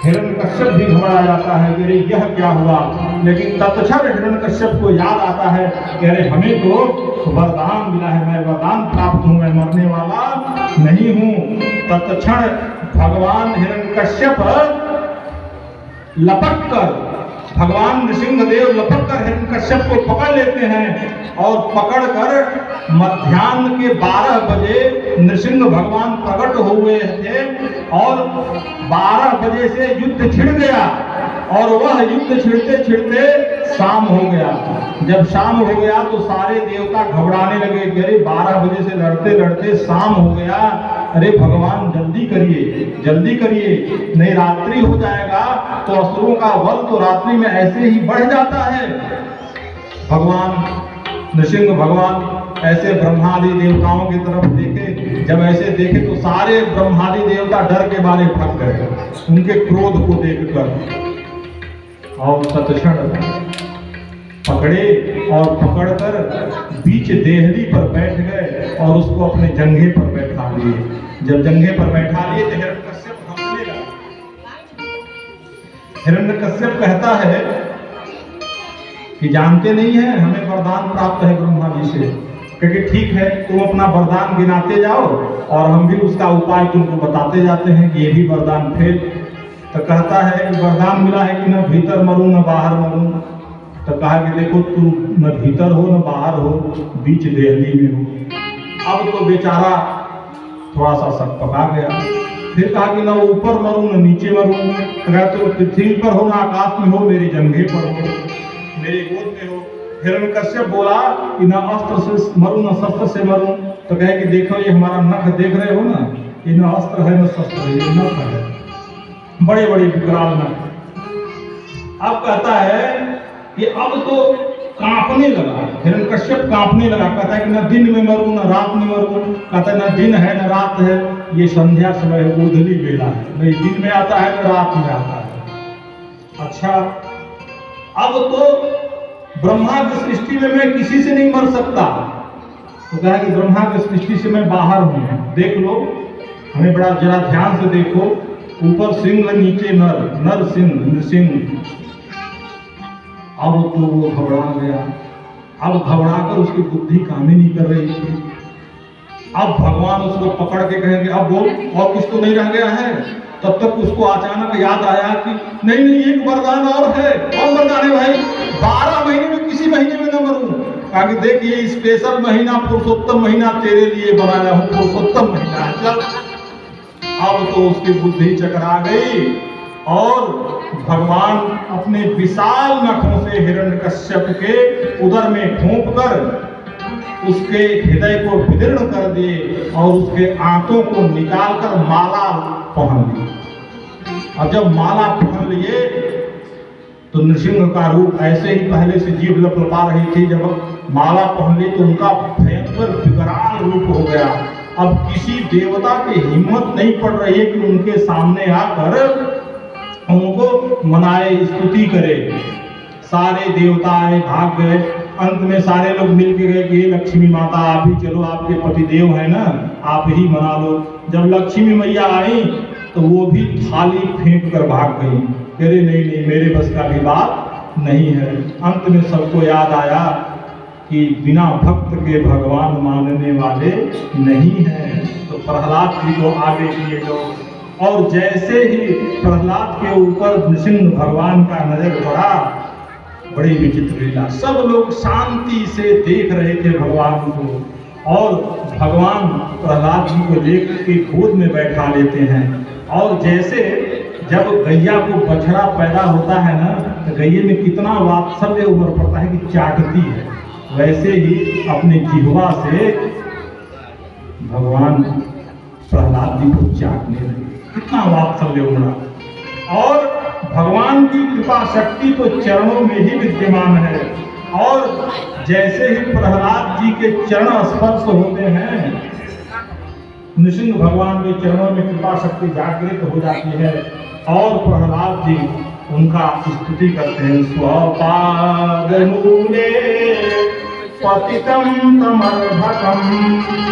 हिरण्यकश्यप भी घबरा जाता है कि अरे यह क्या हुआ। लेकिन तत्क्षण हिरण्यकश्यप को याद आता है कि अरे हमें तो वरदान मिला है, मैं वरदान प्राप्त हूँ, मैं मरने वाला नहीं हूँ। तत्क्षण भगवान हिरण्यकश्यप लपट कर, भगवान नृसिंहदेव लपट कर हिरण्यकश्यप को पकड़ लेते हैं और पकड़कर मध्याह्न के 12 बजे नृसिंह भगवान प्रकट हुए थे और 12 बजे से युद्ध छिड़ गया और वह युद्ध छिड़ते छिड़ते शाम हो गया। जब शाम हो गया तो सारे देवता घबराने लगे कि अरे 12 बजे से लड़ते लड़ते शाम हो गया, अरे भगवान जल्दी करिए, नहीं रात्रि हो जाएगा तो असुरों का बल तो रात्रि में ऐसे ही बढ़ जाता है। भगवान नृसिंह भगवान ऐसे ब्रह्मादि देवताओं की तरफ देखे, जब ऐसे देखे तो सारे ब्रह्मादि देवता डर के मारे भाग गए उनके क्रोध को देखकर, और तत्क्षण पकड़े और पकड़कर बीच देहली पर बैठ गए और उसको अपने जंघे पर बैठा लिए। जब जंघे पर बैठा लिए तो हिरण्यकश्यप हंसने लगा। हिरण्यकश्यप कहता है कि जानते नहीं है हमें वरदान प्राप्त है ब्रह्मा जी से, क्योंकि ठीक है तुम अपना वरदान गिनाते जाओ और हम भी उसका उपाय तुमको बताते जाते हैं कि ये भी वरदान फेल। तो कहता है कि वरदान मिला है कि न भीतर मरूं न बाहर मरूं। तो कहा कि देखो तू न भीतर हो न बाहर हो, बीच देहली में हो। अब तो बेचारा थोड़ा सा शक पका गया। फिर कहा कि न ऊपर मरूं न नीचे मरूं। तो कहा तो पृथ्वी पर हो न आकाश में हो, मेरे जंघे पर हो, मेरे गोद में हो। हिरण्यकश्यप बोला कि न अस्त्र से मरूं न शस्त्र से मरूं। तो कहे कि देखो ये हमारा नख देख रहे हो ना, ये न अस्त्र है न शस्त्र है, ये नख है, बड़े बड़े विकराल नख। अब कहता है कि अब तो कांपने लगा, हिरण्यकश्यप कांपने लगा। कहता है कि न दिन में मरूं न रात में मरूं। कहता है न दिन है न रात है, ये संध्या समय है, गोधली बेला है, नहीं दिन में आता है न रात में आता है। अच्छा अब तो ब्रह्मा की सृष्टि में मैं किसी से नहीं मर सकता। तो कहा कि ब्रह्मा की सृष्टि से मैं बाहर हूं, देख लो, हमें बड़ा जरा ध्यान से देखो, ऊपर सिंह नीचे नर, नर सिंह नृसिंह। अब तो वो घबरा गया। अब घबरा कर उसकी बुद्धि काम ही नहीं कर रही थी। अब भगवान उसको पकड़ के कहेंगे अब बोल और कुछ तो नहीं रह गया है। तब तक उसको अचानक याद आया कि नहीं एक वरदान और है। कौन वरदान है भाई? 12 महीने में किसी महीने में न मरूं। कहा कि देख ये स्पेशल महीना पुरुषोत्तम महीना तेरे लिए बनाया हूं, पुरुषोत्तम महीना है, चल। अब तो उसकी बुद्धि चकरा गई और भगवान अपने विशाल नखों से हिरण्यकश्यप के उदर में घोंपकर उसके हृदय को विदीर्ण कर दिए और उसके आंतों को निकालकर माला पहन ली। और जब माला पहन लिए तो नृसिंह का रूप ऐसे ही पहले से जीभ लपलपा रही थी, जब माला पहन ली तो उनका भयंकर विकराल रूप हो गया। अब किसी देवता की हिम्मत नहीं पड़ रही है कि उनके सामने आकर उनको मनाए, स्तुति करे। सारे देवता आए, भाग गए। अंत में सारे लोग मिल के गए कि लक्ष्मी माता आप ही चलो, आपके पतिदेव है ना, आप ही मना लो। जब लक्ष्मी मैया आई तो वो भी थाली फेंक कर भाग गई। अरे नहीं मेरे बस का भी बात नहीं है। अंत में सबको याद आया कि बिना भक्त के भगवान मानने वाले नहीं हैं। तो प्रहलाद जी को आगे किए गए और जैसे ही प्रहलाद के ऊपर नृसिंह भगवान का नजर पड़ा, बड़ी विचित्र लीला। सब लोग शांति से देख रहे थे भगवान को और भगवान प्रहलाद जी को लेकर के गोद में बैठा लेते हैं। और जैसे जब गैया को बछड़ा पैदा होता है ना, तो गैये में कितना वात्सल्य उभर पड़ता है कि चाटती है, वैसे ही अपने जिह्वा से भगवान प्रहलाद जी को चाटने लगे। कितना वात्सल्य उमड़ा। और भगवान की कृपा शक्ति तो चरणों में ही विद्यमान है। और जैसे ही प्रहलाद जी के चरण स्पर्श होते हैं, नृसिंह भगवान के चरणों में कृपा शक्ति जागृत हो जाती है और प्रहलाद जी उनका स्तुति करते हैं। स्वपाद मूले पतितं तमर्भकम्